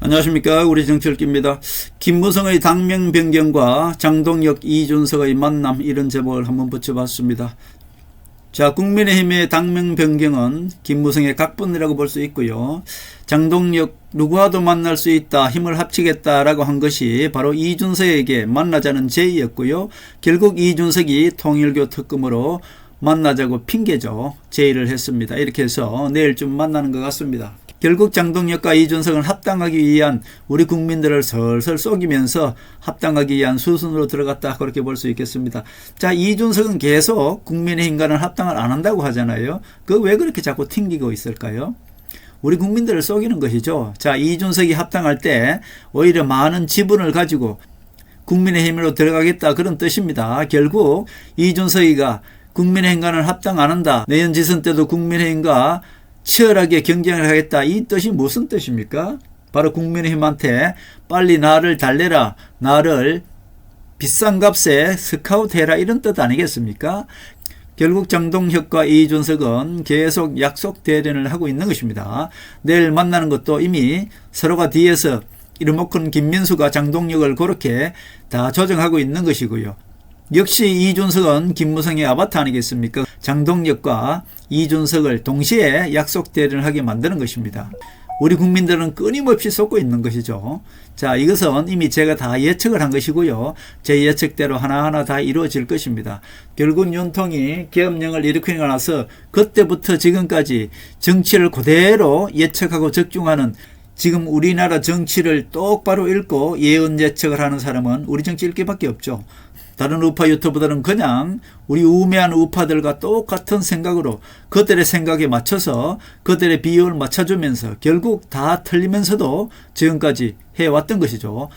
안녕하십니까. 우리 정치읽기입니다. 김무성의 당명 변경과 장동혁, 이준석의 만남, 이런 제목을 한번 붙여봤습니다. 자, 국민의힘의 당명 변경은 김무성의 각본이라고 볼 수 있고요. 장동혁 누구와도 만날 수 있다, 힘을 합치겠다라고 한 것이 바로 이준석에게 만나자는 제의였고요. 결국 이준석이 통일교 특검으로 만나자고 핑계죠. 제의를 했습니다. 이렇게 해서 내일쯤 만나는 것 같습니다. 결국 장동혁과 이준석은 합당하기 위한, 우리 국민들을 설설 속이면서 합당하기 위한 수순으로 들어갔다, 그렇게 볼 수 있겠습니다. 자, 이준석은 계속 국민의힘과는 합당을 안 한다고 하잖아요. 왜 그렇게 자꾸 튕기고 있을까요? 우리 국민들을 속이는 것이죠. 자, 이준석이 합당할 때 오히려 많은 지분을 가지고 국민의힘으로 들어가겠다, 그런 뜻입니다. 결국 이준석이가 국민의힘과는 합당 안 한다, 내년 지선 때도 국민의힘과 치열하게 경쟁을 하겠다, 이 뜻이 무슨 뜻입니까? 바로 국민의힘한테 빨리 나를 달래라, 나를 비싼 값에 스카우트해라, 이런 뜻 아니겠습니까? 결국 장동혁과 이준석은 계속 약속 대련을 하고 있는 것입니다. 내일 만나는 것도 이미 서로가 뒤에서 이름없는 김민수가 장동혁을 그렇게 다 조정하고 있는 것이고요. 역시 이준석은 김무성의 아바타 아니겠습니까? 장동혁과 이준석을 동시에 약속 대련을 하게 만드는 것입니다. 우리 국민들은 끊임없이 속고 있는 것이죠. 자, 이것은 이미 제가 다 예측을 한 것이고요. 제 예측대로 하나하나 다 이루어질 것입니다. 결국 윤통이 계엄령을 일으키고 나서 그때부터 지금까지 정치를 그대로 예측하고 적중하는, 지금 우리나라 정치를 똑바로 읽고 예언 예측을 하는 사람은 우리 정치 읽기밖에 없죠. 다른 우파 유튜버들은 그냥 우리 우매한 우파들과 똑같은 생각으로 그들의 생각에 맞춰서 그들의 비율을 맞춰주면서 결국 다 틀리면서도 지금까지 해왔던 것이죠.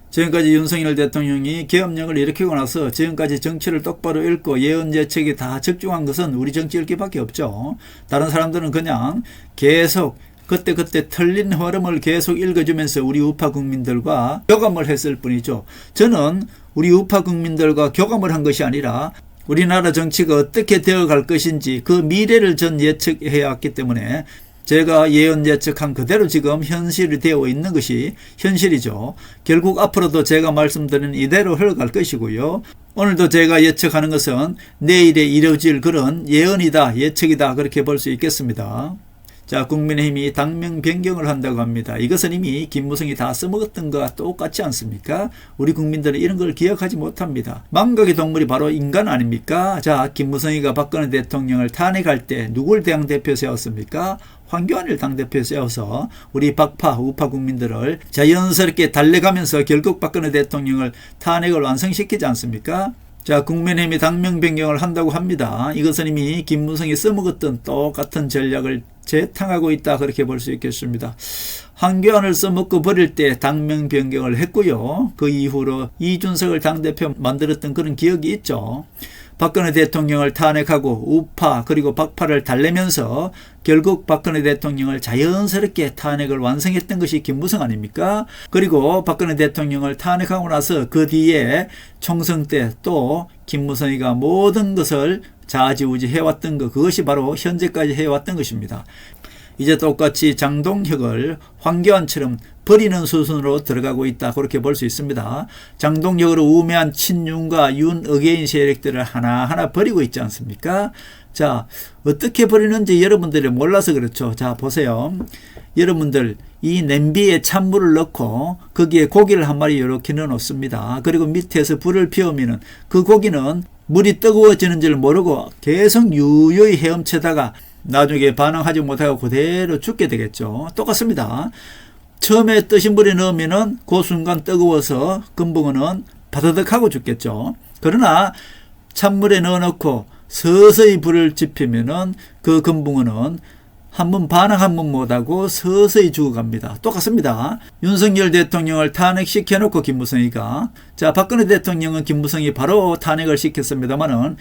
지금까지 윤석열 대통령이 계엄령을 일으키고 나서 지금까지 정치를 똑바로 읽고 예언 예측에 다 적중한 것은 우리 정치 읽기밖에 없죠. 다른 사람들은 그냥 계속 그때 틀린 흐름을 계속 읽어주면서 우리 우파 국민들과 교감을 했을 뿐이죠. 저는 우리 우파 국민들과 교감을 한 것이 아니라 우리나라 정치가 어떻게 되어갈 것인지 그 미래를 전 예측해 왔기 때문에 제가 예언 예측한 그대로 지금 현실이 되어 있는 것이 현실이죠. 결국 앞으로도 제가 말씀드린 이대로 흘러갈 것이고요. 오늘도 제가 예측하는 것은 내일에 이루어질 그런 예언이다, 예측이다, 그렇게 볼 수 있겠습니다. 자, 국민의힘이 당명 변경을 한다고 합니다. 이것은 이미 김무성이 다 써먹었던 것과 똑같지 않습니까? 우리 국민들은 이런 걸 기억하지 못합니다. 망각의 동물이 바로 인간 아닙니까? 자, 김무성이가 박근혜 대통령을 탄핵할 때 누굴 당대표 세웠습니까? 황교안을 당대표 세워서 우리 박파, 우파 국민들을 자연스럽게 달래가면서 결국 박근혜 대통령을 탄핵을 완성시키지 않습니까? 자, 국민의힘이 당명 변경을 한다고 합니다. 이것은 이미 김무성이 써먹었던 똑같은 전략을 재탕하고 있다, 그렇게 볼 수 있겠습니다. 황교안을 써먹고 버릴 때 당명 변경을 했고요. 그 이후로 이준석을 당대표 만들었던 그런 기억이 있죠. 박근혜 대통령을 탄핵하고 우파 그리고 박파를 달래면서 결국 박근혜 대통령을 자연스럽게 탄핵을 완성했던 것이 김무성 아닙니까? 그리고 박근혜 대통령을 탄핵하고 나서 그 뒤에 총선 때 또 김무성이가 모든 것을 좌지우지 해왔던 것, 그것이 바로 현재까지 해왔던 것입니다. 이제 똑같이 장동혁을 황교안처럼 버리는 수순으로 들어가고 있다, 그렇게 볼 수 있습니다. 장동혁으로 우매한 친윤과 윤어게인 세력들을 하나하나 버리고 있지 않습니까? 자, 어떻게 버리는지 여러분들이 몰라서 그렇죠. 자, 보세요. 여러분들, 이 냄비에 찬물을 넣고 거기에 고기를 한 마리 이렇게 넣어놓습니다. 그리고 밑에서 불을 피우면은 그 고기는 물이 뜨거워지는 줄 모르고 계속 유유히 헤엄치다가 나중에 반응하지 못하고 그대로 죽게 되겠죠. 똑같습니다. 처음에 뜨신 물에 넣으면은 그 순간 뜨거워서 금붕어는 바다득 하고 죽겠죠. 그러나 찬물에 넣어놓고 서서히 불을 지피면은 그 금붕어는 한번 반응 한번 못하고 서서히 죽어갑니다. 똑같습니다. 윤석열 대통령을 탄핵시켜놓고 김무성이가, 자, 박근혜 대통령은 김무성이 바로 탄핵을 시켰습니다만은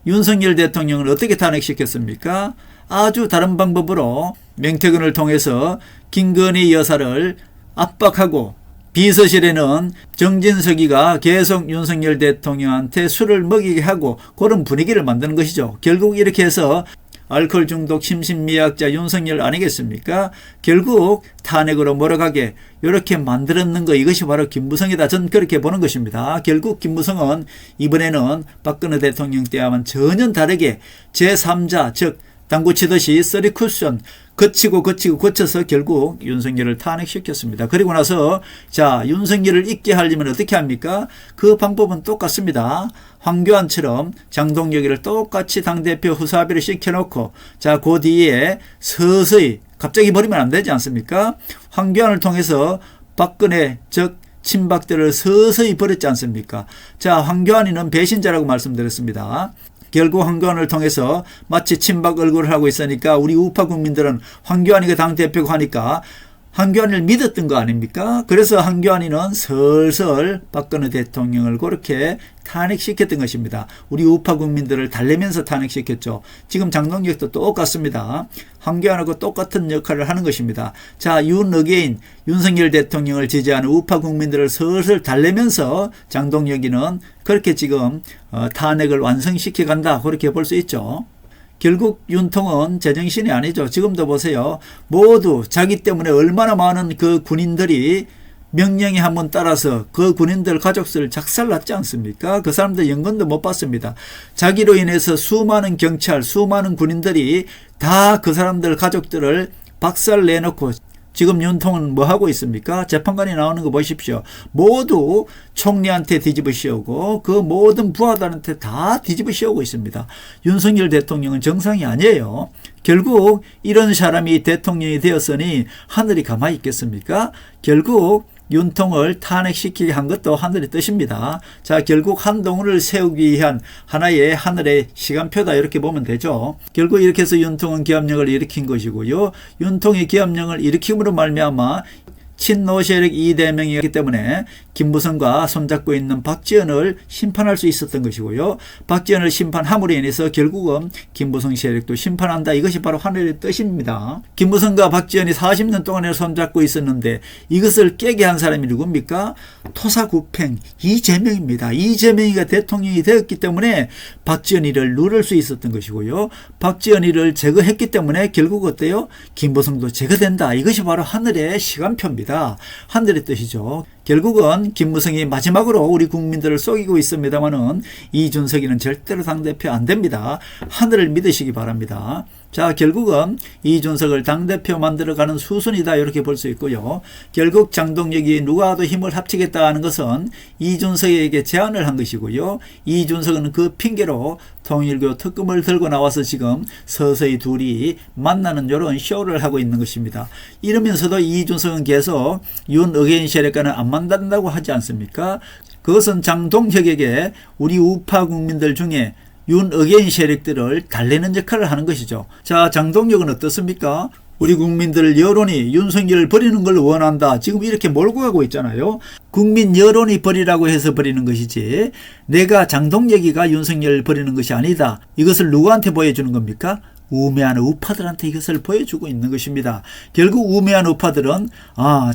윤석열 대통령을 어떻게 탄핵시켰습니까? 아주 다른 방법으로 명태균을 통해서 김건희 여사를 압박하고 비서실에는 정진석이가 계속 윤석열 대통령한테 술을 먹이게 하고 그런 분위기를 만드는 것이죠. 결국 이렇게 해서 알코올 중독 심신미약자 윤석열 아니겠습니까? 결국 탄핵으로 몰아가게 이렇게 만들었는 거, 이것이 바로 김무성이다. 전 그렇게 보는 것입니다. 결국 김무성은 이번에는 박근혜 대통령 때와는 전혀 다르게 제3자 즉 당구 치듯이 쓰리 쿠션 거치고 거쳐서 결국 윤석열을 탄핵시켰습니다. 그리고 나서 자, 윤석열을 잊게 하려면 어떻게 합니까? 그 방법은 똑같습니다. 황교안처럼 장동혁이를 똑같이 당대표 후사비를 시켜놓고 자, 그 뒤에 서서히 갑자기 버리면 안 되지 않습니까? 황교안을 통해서 박근혜 즉 친박들을 서서히 버렸지 않습니까? 자, 황교안이는 배신자라고 말씀드렸습니다. 결국 황교안을 통해서 마치 친박 얼굴을 하고 있으니까 우리 우파 국민들은 황교안이가 당대표가 하니까 황교안을 믿었던 거 아닙니까? 그래서 황교안이는 슬슬 박근혜 대통령을 그렇게 탄핵시켰던 것입니다. 우리 우파 국민들을 달래면서 탄핵시켰죠. 지금 장동혁도 똑같습니다. 황교안하고 똑같은 역할을 하는 것입니다. 자, 윤어게인 윤석열 대통령을 지지하는 우파 국민들을 슬슬 달래면서 장동혁이는 그렇게 지금 탄핵을 완성시켜 간다. 그렇게 볼 수 있죠. 결국 윤통은 제정신이 아니죠. 지금도 보세요. 모두 자기 때문에 얼마나 많은 그 군인들이 명령에 한번 따라서 그 군인들 가족들 작살났지 않습니까? 그 사람들 연금도 못 받습니다. 자기로 인해서 수많은 경찰, 수많은 군인들이 다 그 사람들 가족들을 박살 내놓고 지금 윤통은 뭐 하고 있습니까? 재판관이 나오는 거 보십시오. 모두 총리한테 뒤집어 씌우고 그 모든 부하들한테 다 뒤집어 씌우고 있습니다. 윤석열 대통령은 정상이 아니에요. 결국 이런 사람이 대통령이 되었으니 하늘이 가만히 있겠습니까? 결국 윤통을 탄핵시키게 한 것도 하늘의 뜻입니다. 자, 결국 한동훈을 세우기 위한 하나의 하늘의 시간표다 이렇게 보면 되죠. 결국 이렇게 해서 윤통은 계엄령을 일으킨 것이고요. 윤통이 계엄령을 일으킴으로 말미암아 친노 세력 이대명이기 때문에 김무성과 손잡고 있는 박지원을 심판할 수 있었던 것이고요. 박지원을 심판함으로 인해서 결국은 김무성 세력도 심판한다. 이것이 바로 하늘의 뜻입니다. 김무성과 박지원이 40년 동안에 손잡고 있었는데 이것을 깨게 한 사람이 누굽니까? 토사구팽 이재명입니다. 이재명이가 대통령이 되었기 때문에 박지원이를 누를 수 있었던 것이고요. 박지원이를 제거했기 때문에 결국 어때요? 김무성도 제거된다. 이것이 바로 하늘의 시간표입니다. 하늘의 뜻이죠. 결국은 김무성이 마지막으로 우리 국민들을 속이고 있습니다만은 이준석이는 절대로 당대표 안 됩니다. 하늘을 믿으시기 바랍니다. 자, 결국은 이준석을 당대표 만들어가는 수순이다 이렇게 볼 수 있고요. 결국 장동혁이 누구와도 힘을 합치겠다 하는 것은 이준석에게 제안을 한 것이고요. 이준석은 그 핑계로 통일교 특검을 들고 나와서 지금 서서히 둘이 만나는 이런 쇼를 하고 있는 것입니다. 이러면서도 이준석은 계속 윤어게인 세력과는 안 만난다고 하지 않습니까? 그것은 장동혁에게 우리 우파 국민들 중에 윤어게인 세력들을 달래는 역할을 하는 것이죠. 자, 장동혁은 어떻습니까? 우리 국민들 여론이 윤석열을 버리는 걸 원한다. 지금 이렇게 몰고 가고 있잖아요. 국민 여론이 버리라고 해서 버리는 것이지 내가 장동혁이가 윤석열을 버리는 것이 아니다. 이것을 누구한테 보여주는 겁니까? 우매한 우파들한테 이것을 보여주고 있는 것입니다. 결국 우매한 우파들은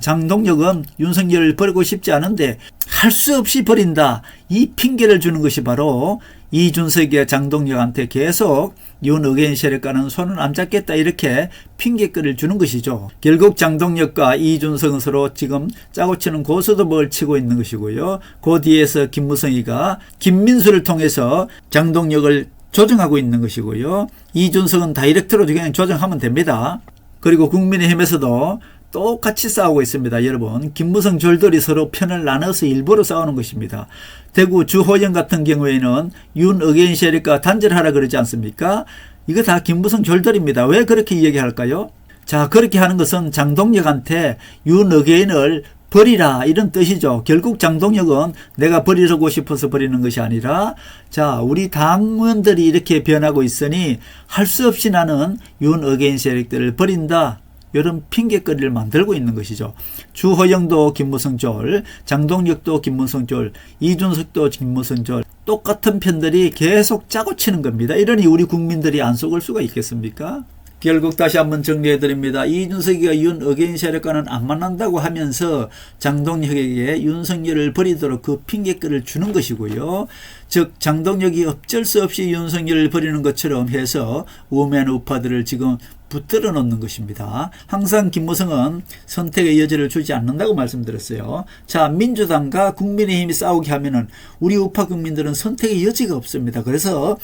장동혁은 윤석열을 버리고 싶지 않은데 할 수 없이 버린다. 이 핑계를 주는 것이 바로 이준석이 장동혁한테 계속 윤어게인 세력과는 손을 안 잡겠다 이렇게 핑계거리를 주는 것이죠. 결국 장동혁과 이준석은 서로 지금 짜고치는 고스톱을 치고 있는 것이고요. 그 뒤에서 김무성이가 김민수를 통해서 장동혁을 조정하고 있는 것이고요. 이준석은 다이렉트로 그냥 조정하면 됩니다. 그리고 국민의힘에서도 똑같이 싸우고 있습니다. 여러분, 김무성 졸들이 서로 편을 나눠서 일부러 싸우는 것입니다. 대구 주호영 같은 경우에는 윤어게인 세력과 단절하라 그러지 않습니까? 이거 다 김무성 졸들입니다. 왜 그렇게 이야기할까요? 자, 그렇게 하는 것은 장동혁한테 윤어게인을 버리라 이런 뜻이죠. 결국 장동혁은 내가 버리고 싶어서 버리는 것이 아니라 자, 우리 당원들이 이렇게 변하고 있으니 할 수 없이 나는 윤어게인 세력들을 버린다. 이런 핑계거리를 만들고 있는 것이죠. 주호영도 김무성졸, 장동혁도 김무성졸, 이준석도 김무성졸 똑같은 편들이 계속 짜고 치는 겁니다. 이러니 우리 국민들이 안 속을 수가 있겠습니까? 결국 다시 한번 정리해드립니다. 이준석이가 윤 어게인 세력과는 안 만난다고 하면서 장동혁에게 윤석열을 버리도록 그 핑계거리를 주는 것이고요. 즉 장동혁이 어쩔 수 없이 윤석열을 버리는 것처럼 해서 우매한 우파들을 지금 붙들어 놓는 것입니다. 항상 김무성은 선택의 여지를 주지 않는다고 말씀드렸어요. 자, 민주당과 국민의힘이 싸우게 하면은 우리 우파 국민들은 선택의 여지가 없습니다. 그래서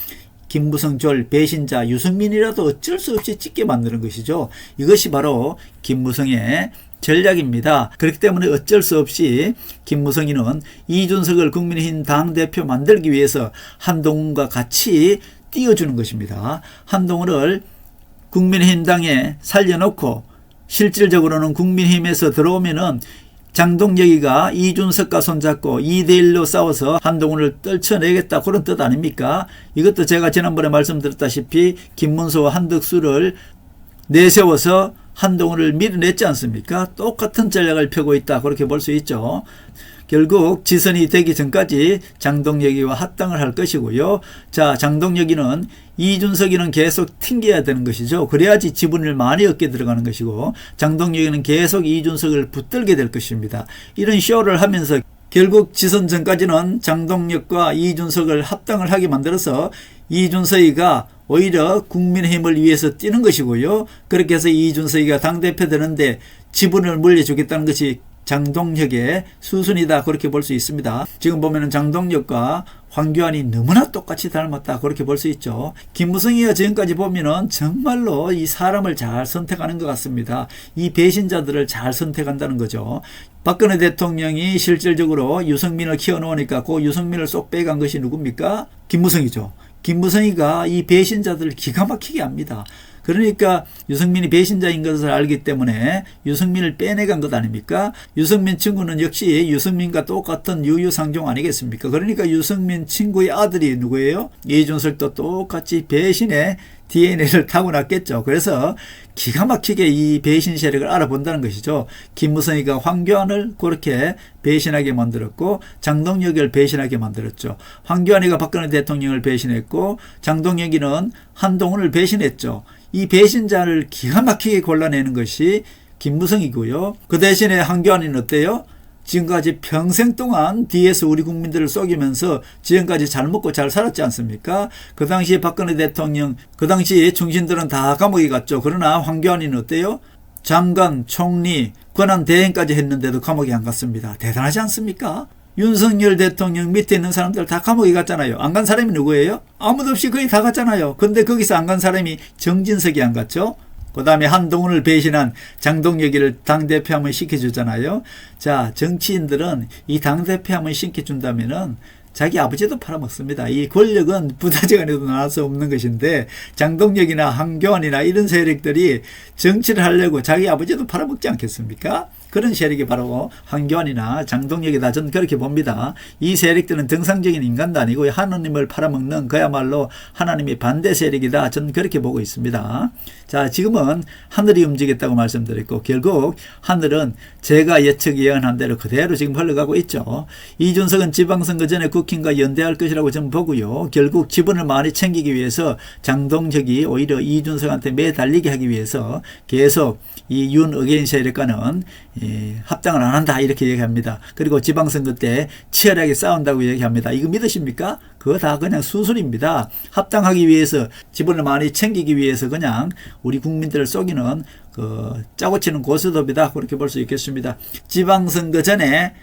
김무성 졸 배신자 유승민이라도 어쩔 수 없이 찍게 만드는 것이죠. 이것이 바로 김무성의 전략입니다. 그렇기 때문에 어쩔 수 없이 김무성이는 이준석을 국민의힘 당대표 만들기 위해서 한동훈과 같이 띄워주는 것입니다. 한동훈을 국민의힘 당에 살려놓고 실질적으로는 국민의힘에서 들어오면은 장동혁이가 이준석과 손잡고 2대1로 싸워서 한동훈을 떨쳐내겠다 그런 뜻 아닙니까? 이것도 제가 지난번에 말씀드렸다시피 김문수와 한덕수를 내세워서 한동훈을 밀어냈지 않습니까? 똑같은 전략을 펴고 있다 그렇게 볼 수 있죠. 결국 지선이 되기 전까지 장동혁이와 합당을 할 것이고요. 자, 장동혁이는 이준석이는 계속 튕겨야 되는 것이죠. 그래야지 지분을 많이 얻게 들어가는 것이고 장동혁이는 계속 이준석을 붙들게 될 것입니다. 이런 쇼를 하면서 결국 지선 전까지는 장동혁과 이준석을 합당을 하게 만들어서 이준석이가 오히려 국민의힘을 위해서 뛰는 것이고요. 그렇게 해서 이준석이가 당대표 되는데 지분을 물려주겠다는 것이 장동혁의 수순이다 그렇게 볼 수 있습니다. 지금 보면은 장동혁과 황교안이 너무나 똑같이 닮았다 그렇게 볼 수 있죠. 김무성이가 지금까지 보면은 정말로 이 사람을 잘 선택하는 것 같습니다. 이 배신자들을 잘 선택한다는 거죠. 박근혜 대통령이 실질적으로 유승민을 키워놓으니까 그 유승민을 쏙 빼간 것이 누굽니까? 김무성이죠. 김무성이가 이 배신자들을 기가 막히게 합니다. 그러니까 유승민이 배신자인 것을 알기 때문에 유승민을 빼내간 것 아닙니까? 유승민 친구는 역시 유승민과 똑같은 유유상종 아니겠습니까? 그러니까 유승민 친구의 아들이 누구예요? 이준석도 똑같이 배신의 DNA를 타고났겠죠. 그래서 기가 막히게 이 배신 세력을 알아본다는 것이죠. 김무성이가 황교안을 그렇게 배신하게 만들었고 장동혁을 배신하게 만들었죠. 황교안이가 박근혜 대통령을 배신했고 장동혁이는 한동훈을 배신했죠. 이 배신자를 기가 막히게 골라내는 것이 김무성이고요. 그 대신에 황교안이는 어때요? 지금까지 평생 동안 뒤에서 우리 국민들을 속이면서 지금까지 잘 먹고 잘 살았지 않습니까? 그 당시에 박근혜 대통령, 그 당시에 중신들은 다 감옥에 갔죠. 그러나 황교안이는 어때요? 장관, 총리, 권한 대행까지 했는데도 감옥에 안 갔습니다. 대단하지 않습니까? 윤석열 대통령 밑에 있는 사람들 다 감옥에 갔잖아요. 안 간 사람이 누구예요? 아무도 없이 거의 다 갔잖아요. 근데 거기서 안 간 사람이 정진석이 안 갔죠? 그 다음에 한동훈을 배신한 장동혁이를 당대표 한번 시켜주잖아요. 자, 정치인들은 이 당대표 한번 시켜준다면은 자기 아버지도 팔아먹습니다. 이 권력은 부자지간에도 나올 수 없는 것인데 장동혁이나 한교안이나 이런 세력들이 정치를 하려고 자기 아버지도 팔아먹지 않겠습니까? 그런 세력이 바로 황교안이나 장동혁이다. 저는 그렇게 봅니다. 이 세력들은 정상적인 인간도 아니고 하나님을 팔아먹는 그야말로 하나님의 반대 세력이다. 저는 그렇게 보고 있습니다. 자, 지금은 하늘이 움직였다고 말씀드렸고 결국 하늘은 제가 예측 예언한 대로 그대로 지금 흘러가고 있죠. 이준석은 지방선거 전에 국힘과 연대할 것이라고 저는 보고요. 결국 지분을 많이 챙기기 위해서 장동혁이 오히려 이준석한테 매달리게 하기 위해서 계속 이 윤 어게인 세력과는 합당을 안 한다 이렇게 얘기합니다. 그리고 지방선거 때 치열하게 싸운다고 얘기합니다. 이거 믿으십니까? 그거 다 그냥 수술입니다. 합당하기 위해서 지분을 많이 챙기기 위해서 그냥 우리 국민들을 속이는 짜고 치는 고스톱이다 그렇게 볼 수 있겠습니다. 지방선거 전에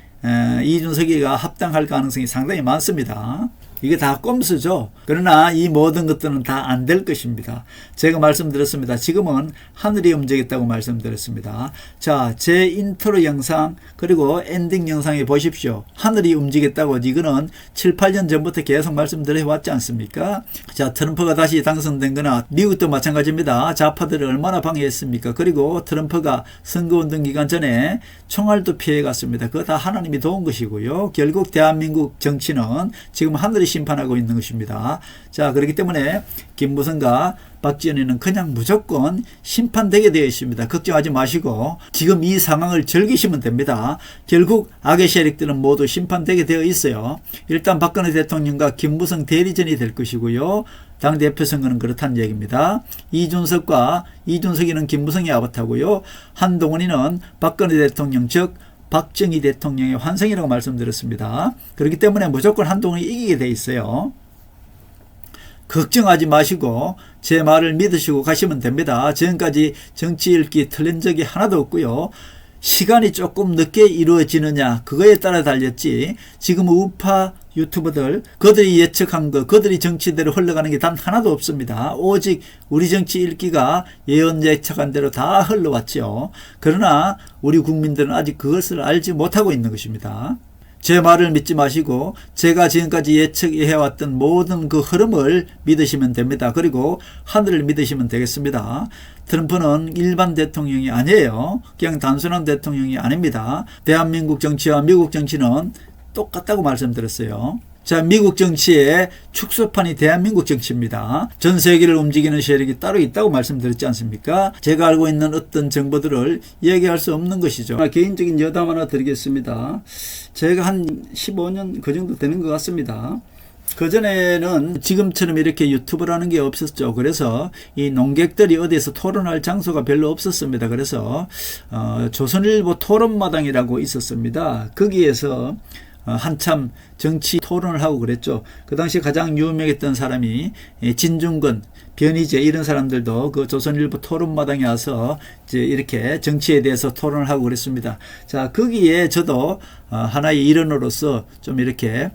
이준석이가 합당할 가능성이 상당히 많습니다. 이게 다 꼼수죠. 그러나 이 모든 것들은 다 안 될 것입니다. 제가 말씀드렸습니다. 지금은 하늘이 움직였다고 말씀드렸습니다. 자, 제 인트로 영상 그리고 엔딩 영상에 보십시오. 하늘이 움직였다고 이거는 7, 8년 전부터 계속 말씀드려 왔지 않습니까? 자, 트럼프가 다시 당선된 거나 미국도 마찬가지입니다. 좌파들을 얼마나 방해했습니까? 그리고 트럼프가 선거운동 기간 전에 총알도 피해갔습니다. 그거 다 하나님이 도운 것이고요. 결국 대한민국 정치는 지금 하늘이 심판하고 있는 것입니다. 자, 그렇기 때문에 김무성과 박지원이는 그냥 무조건 심판되게 되어 있습니다. 걱정하지 마시고 지금 이 상황을 즐기시면 됩니다. 결국 악의 세력들은 모두 심판되게 되어 있어요. 일단 박근혜 대통령과 김무성 대리전이 될 것이고요. 당대표 선거는 그렇다는 얘기입니다. 이준석이는 김무성의 아바타고요. 한동훈이는 박근혜 대통령 즉 박정희 대통령의 환생이라고 말씀드렸습니다. 그렇기 때문에 무조건 한동훈이 이기게 돼 있어요. 걱정하지 마시고 제 말을 믿으시고 가시면 됩니다. 지금까지 정치 읽기 틀린 적이 하나도 없고요. 시간이 조금 늦게 이루어지느냐 그거에 따라 달렸지 지금 우파 유튜버들 그들이 예측한 거 그들이 정치대로 흘러가는 게 단 하나도 없습니다. 오직 우리 정치 읽기가 예언 예측한 대로 다 흘러왔죠. 그러나 우리 국민들은 아직 그것을 알지 못하고 있는 것입니다. 제 말을 믿지 마시고 제가 지금까지 예측해왔던 모든 그 흐름을 믿으시면 됩니다. 그리고 하늘을 믿으시면 되겠습니다. 트럼프는 일반 대통령이 아니에요. 그냥 단순한 대통령이 아닙니다. 대한민국 정치와 미국 정치는 똑같다고 말씀드렸어요. 자, 미국 정치의 축소판이 대한민국 정치입니다. 전 세계를 움직이는 세력이 따로 있다고 말씀드렸지 않습니까? 제가 알고 있는 어떤 정보들을 얘기할 수 없는 것이죠. 개인적인 여담 하나 드리겠습니다. 제가 한 15년 그 정도 되는 것 같습니다. 그전에는 지금처럼 이렇게 유튜브라는 게 없었죠. 그래서 이 농객들이 어디에서 토론할 장소가 별로 없었습니다. 그래서 조선일보 토론마당이라고 있었습니다. 거기에서 한참 정치 토론을 하고 그랬죠. 그 당시 가장 유명했던 사람이 진중권, 변희재 이런 사람들도 그 조선일보 토론마당에 와서 이제 이렇게 정치에 대해서 토론을 하고 그랬습니다. 자, 거기에 저도 하나의 일원으로서 좀 이렇게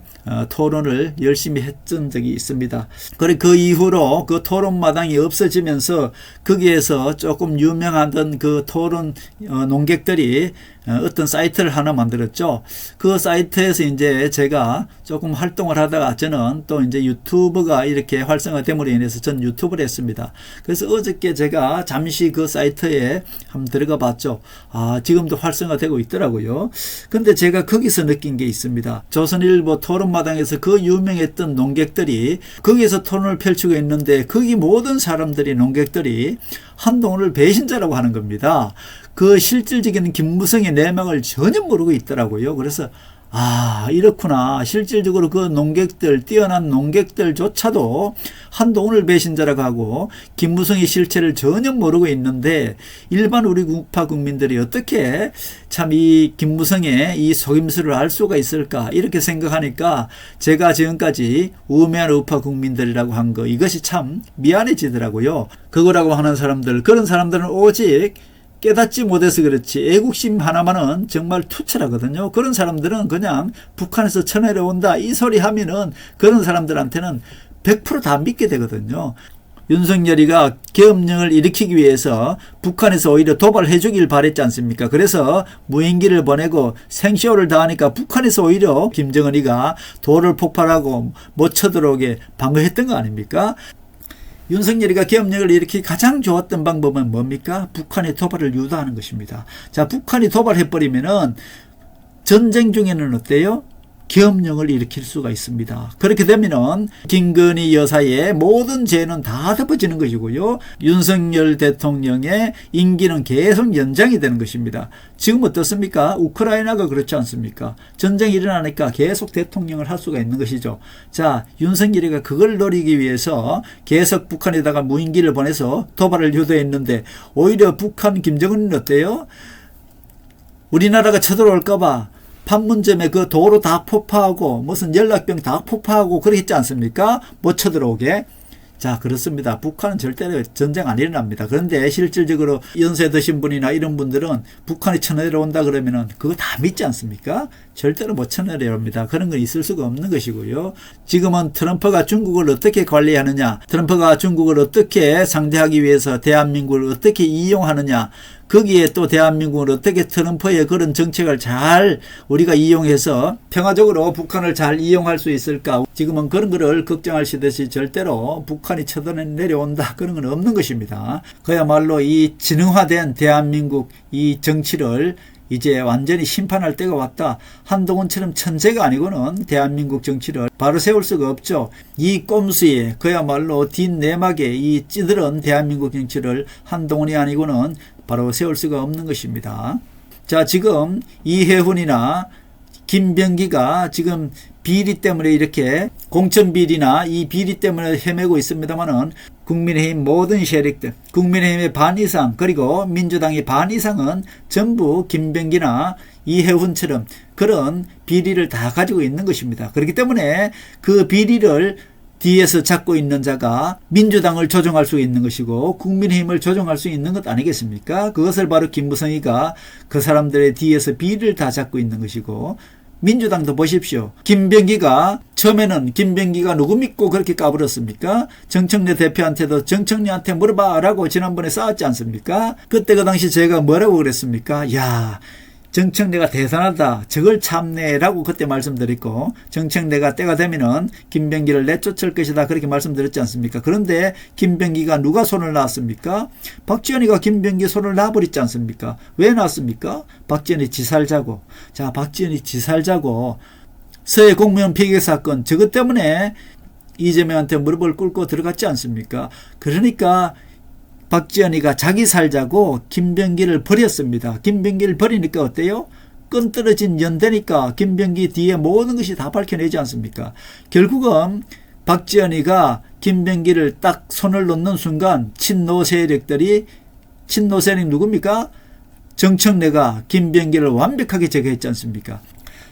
토론을 열심히 했던 적이 있습니다. 그리고 그 이후로 그 토론마당이 없어지면서 거기에서 조금 유명하던 그 토론 농객들이 어떤 사이트를 하나 만들었죠. 그 사이트에서 이제 제가 조금 활동을 하다가 저는 또 이제 유튜브가 이렇게 활성화됨으로 인해서 전 유튜브를 했습니다. 그래서 어저께 제가 잠시 그 사이트에 한번 들어가 봤죠. 지금도 활성화되고 있더라고요. 근데 제가 거기서 느낀 게 있습니다. 조선일보 토론마당에서 그 유명했던 농객들이 거기서 토론을 펼치고 있는데 거기 모든 사람들이 농객들이 한동훈을 배신자라고 하는 겁니다. 그 실질적인 김무성의 내막을 전혀 모르고 있더라고요. 그래서 이렇구나. 실질적으로 그 농객들, 뛰어난 농객들조차도 한동훈을 배신자라고 하고 김무성의 실체를 전혀 모르고 있는데 일반 우리 우파 국민들이 어떻게 참 이 김무성의 이 속임수를 알 수가 있을까 이렇게 생각하니까 제가 지금까지 우매한 우파 국민들이라고 한 거 이것이 참 미안해지더라고요. 그거라고 하는 사람들, 그런 사람들은 오직 깨닫지 못해서 그렇지 애국심 하나만은 정말 투철하거든요. 그런 사람들은 그냥 북한에서 쳐내려온다 이 소리 하면은 그런 사람들한테는 100% 다 믿게 되거든요. 윤석열이가 계엄령을 일으키기 위해서 북한에서 오히려 도발해 주길 바랬지 않습니까? 그래서 무인기를 보내고 생쇼를 다하니까 북한에서 오히려 김정은이가 도를 폭발하고 못 쳐들어오게 방어했던 거 아닙니까? 윤석열이가 계엄령을 일으키기 가장 좋았던 방법은 뭡니까? 북한의 도발을 유도하는 것입니다. 자, 북한이 도발해버리면은 전쟁 중에는 어때요? 계엄령을 일으킬 수가 있습니다. 그렇게 되면은 김건희 여사의 모든 죄는 다 덮어지는 것이고요. 윤석열 대통령의 임기는 계속 연장이 되는 것입니다. 지금 어떻습니까? 우크라이나가 그렇지 않습니까? 전쟁이 일어나니까 계속 대통령을 할 수가 있는 것이죠. 자, 윤석열이가 그걸 노리기 위해서 계속 북한에다가 무인기를 보내서 도발을 유도했는데 오히려 북한 김정은은 어때요? 우리나라가 쳐들어올까봐 판문점에 그 도로 다 폭파하고 무슨 연락병 다 폭파하고 그랬지 않습니까? 못 쳐들어오게. 자, 그렇습니다. 북한은 절대로 전쟁 안 일어납니다. 그런데 실질적으로 연세 드신 분이나 이런 분들은 북한이 쳐내려온다 그러면은 그거 다 믿지 않습니까? 절대로 못 쳐내려옵니다. 그런 건 있을 수가 없는 것이고요. 지금은 트럼프가 중국을 어떻게 관리하느냐, 트럼프가 중국을 어떻게 상대하기 위해서 대한민국을 어떻게 이용하느냐, 거기에 또 대한민국은 어떻게 트럼프의 그런 정책을 잘 우리가 이용해서 평화적으로 북한을 잘 이용할 수 있을까? 지금은 그런 거를 걱정하시듯이 절대로 북한이 쳐내려온다 그런 건 없는 것입니다. 그야말로 이 진흥화된 대한민국 이 정치를 이제 완전히 심판할 때가 왔다. 한동훈처럼 천재가 아니고는 대한민국 정치를 바로 세울 수가 없죠. 이 꼼수에 그야말로 뒷내막에 이 찌들은 대한민국 정치를 한동훈이 아니고는 바로 세울 수가 없는 것입니다. 자, 지금 이해훈이나 김병기가 지금 비리 때문에 이렇게 공천 비리나 이 비리 때문에 헤매고 있습니다만은 국민의힘 모든 세력들, 국민의힘의 반 이상 그리고 민주당의 반 이상은 전부 김병기나 이해훈처럼 그런 비리를 다 가지고 있는 것입니다. 그렇기 때문에 그 비리를 뒤에서 잡고 있는 자가 민주당을 조정할 수 있는 것이고 국민의힘을 조정할 수 있는 것 아니겠습니까? 그것을 바로 김무성이가 그 사람들의 뒤에서 비리를 다 잡고 있는 것이고, 민주당도 보십시오. 김병기가 처음에는 김병기가 누구 믿고 그렇게 까불었습니까? 정청래 대표한테도 정청래한테 물어봐라고 지난번에 싸웠지 않습니까? 그때 그 당시 제가 뭐라고 그랬습니까? 야, 정청래가 대단하다, 저걸 참네라고 그때 말씀드렸고, 정청래가 때가 되면은 김병기를 내쫓을 것이다 그렇게 말씀드렸지 않습니까? 그런데 김병기가 누가 손을 놨습니까? 박지원이가 김병기 손을 놔버렸지 않습니까? 왜 놨습니까? 박지원이 지살자고. 자, 박지원이 지살자고 서해 공무원 피격 사건 저것 때문에 이재명한테 무릎을 꿇고 들어갔지 않습니까? 그러니까 박지원이가 자기 살자고 김병기를 버렸습니다. 김병기를 버리니까 어때요? 끈 떨어진 연대니까 김병기 뒤에 모든 것이 다 밝혀내지 않습니까? 결국은 박지원이가 김병기를 딱 손을 놓는 순간 친노 세력 누굽니까? 정청래가 김병기를 완벽하게 제거했지 않습니까?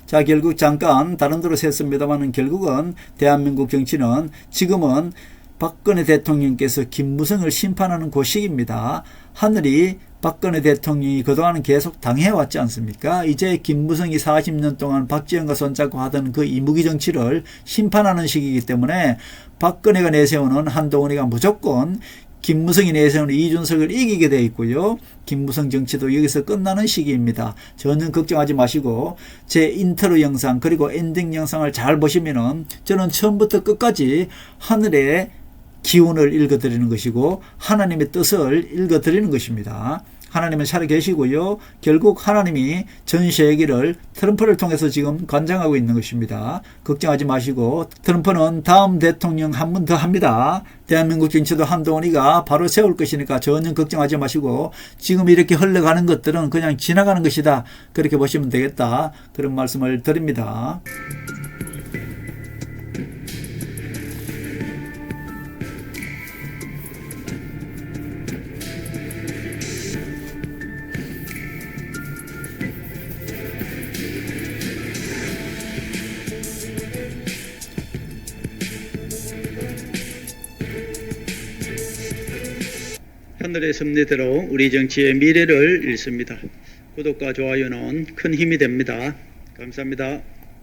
자, 결국 잠깐 다른 데로 샜습니다만 결국은 대한민국 정치는 지금은 박근혜 대통령께서 김무성을 심판하는 그 시기입니다. 하늘이 박근혜 대통령이 그동안은 계속 당해왔지 않습니까? 이제 김무성이 40년 동안 박지원과 손잡고 하던 그 이무기 정치를 심판하는 시기이기 때문에 박근혜가 내세우는 한동훈이가 무조건 김무성이 내세우는 이준석을 이기게 돼 있고요. 김무성 정치도 여기서 끝나는 시기입니다. 전혀 걱정하지 마시고 제 인트로 영상 그리고 엔딩 영상을 잘 보시면은 저는 처음부터 끝까지 하늘의 기운을 읽어드리는 것이고 하나님의 뜻을 읽어드리는 것입니다. 하나님은 살아계시고요. 결국 하나님이 전 세계를 트럼프를 통해서 지금 관장하고 있는 것입니다. 걱정하지 마시고 트럼프는 다음 대통령 한 번 더 합니다. 대한민국 정치도 한동훈이가 바로 세울 것이니까 전혀 걱정하지 마시고 지금 이렇게 흘러가는 것들은 그냥 지나가는 것이다. 그렇게 보시면 되겠다. 그런 말씀을 드립니다. 하늘의 섭리대로 우리 정치의 미래를 읽습니다. 구독과 좋아요는 큰 힘이 됩니다. 감사합니다.